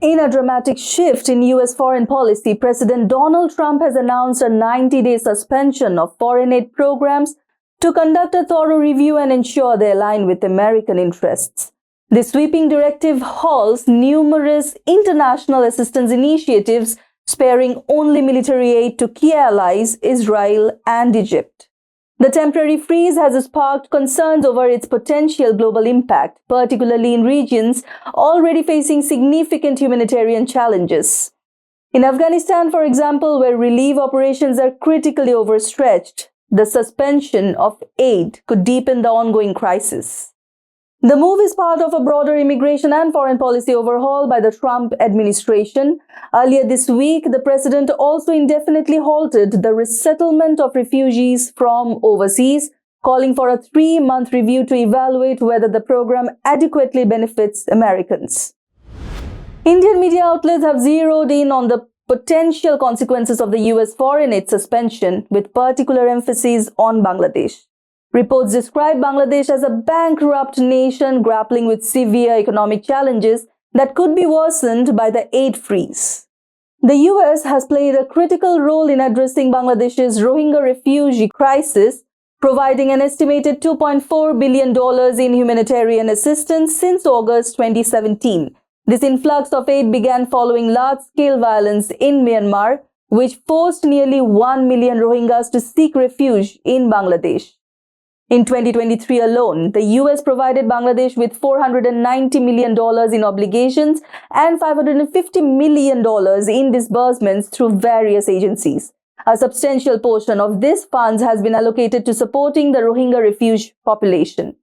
In a dramatic shift in U.S. foreign policy, President Donald Trump has announced a 90-day suspension of foreign aid programs to conduct a thorough review and ensure they align with American interests. This sweeping directive halts numerous international assistance initiatives, sparing only military aid to key allies Israel and Egypt. The temporary freeze has sparked concerns over its potential global impact, particularly in regions already facing significant humanitarian challenges. In Afghanistan, for example, where relief operations are critically overstretched, the suspension of aid could deepen the ongoing crisis. The move is part of a broader immigration and foreign policy overhaul by the Trump administration. Earlier this week, the president also indefinitely halted the resettlement of refugees from overseas, calling for a 3-month review to evaluate whether the program adequately benefits Americans. Indian media outlets have zeroed in on the potential consequences of the U.S. foreign aid suspension, with particular emphasis on Bangladesh. Reports describe Bangladesh as a bankrupt nation grappling with severe economic challenges that could be worsened by the aid freeze. The US has played a critical role in addressing Bangladesh's Rohingya refugee crisis, providing an estimated $2.4 billion in humanitarian assistance since August 2017. This influx of aid began following large-scale violence in Myanmar, which forced nearly 1 million Rohingyas to seek refuge in Bangladesh. In 2023 alone, the US provided Bangladesh with $490 million in obligations and $550 million in disbursements through various agencies. A substantial portion of these funds has been allocated to supporting the Rohingya refugee population.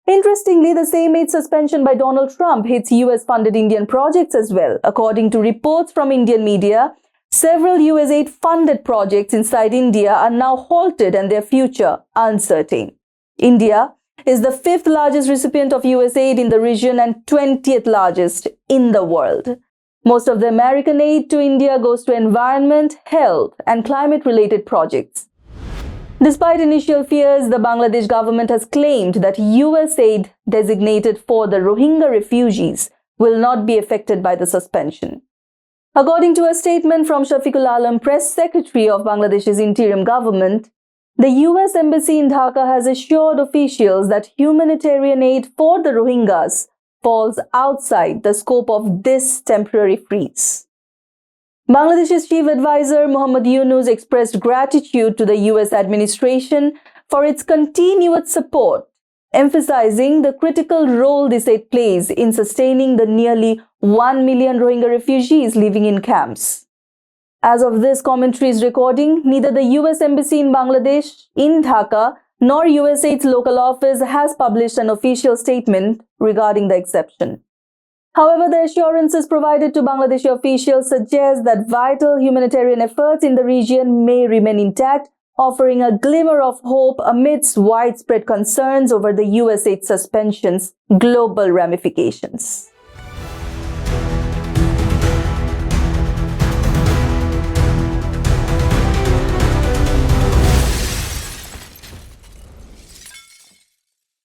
Interestingly, the same aid suspension by Donald Trump hits US-funded Indian projects as well. According to reports from Indian media, several US aid-funded projects inside India are now halted and their future uncertain. India is the 5th largest recipient of US aid in the region and 20th largest in the world. Most of the American aid to India goes to environment, health, and climate-related projects. Despite initial fears, the Bangladesh government has claimed that US aid designated for the Rohingya refugees will not be affected by the suspension. According to a statement from Shafiqul Alam, press secretary of Bangladesh's interim government, the US Embassy in Dhaka has assured officials that humanitarian aid for the Rohingyas falls outside the scope of this temporary freeze. Bangladesh's chief advisor Muhammad Yunus expressed gratitude to the US administration for its continued support, emphasizing the critical role this aid plays in sustaining the nearly 1 million Rohingya refugees living in camps. As of this commentary's recording, neither the US Embassy in Bangladesh, in Dhaka, nor USAID's local office has published an official statement regarding the exception. However, the assurances provided to Bangladeshi officials suggest that vital humanitarian efforts in the region may remain intact, offering a glimmer of hope amidst widespread concerns over the USAID suspension's global ramifications.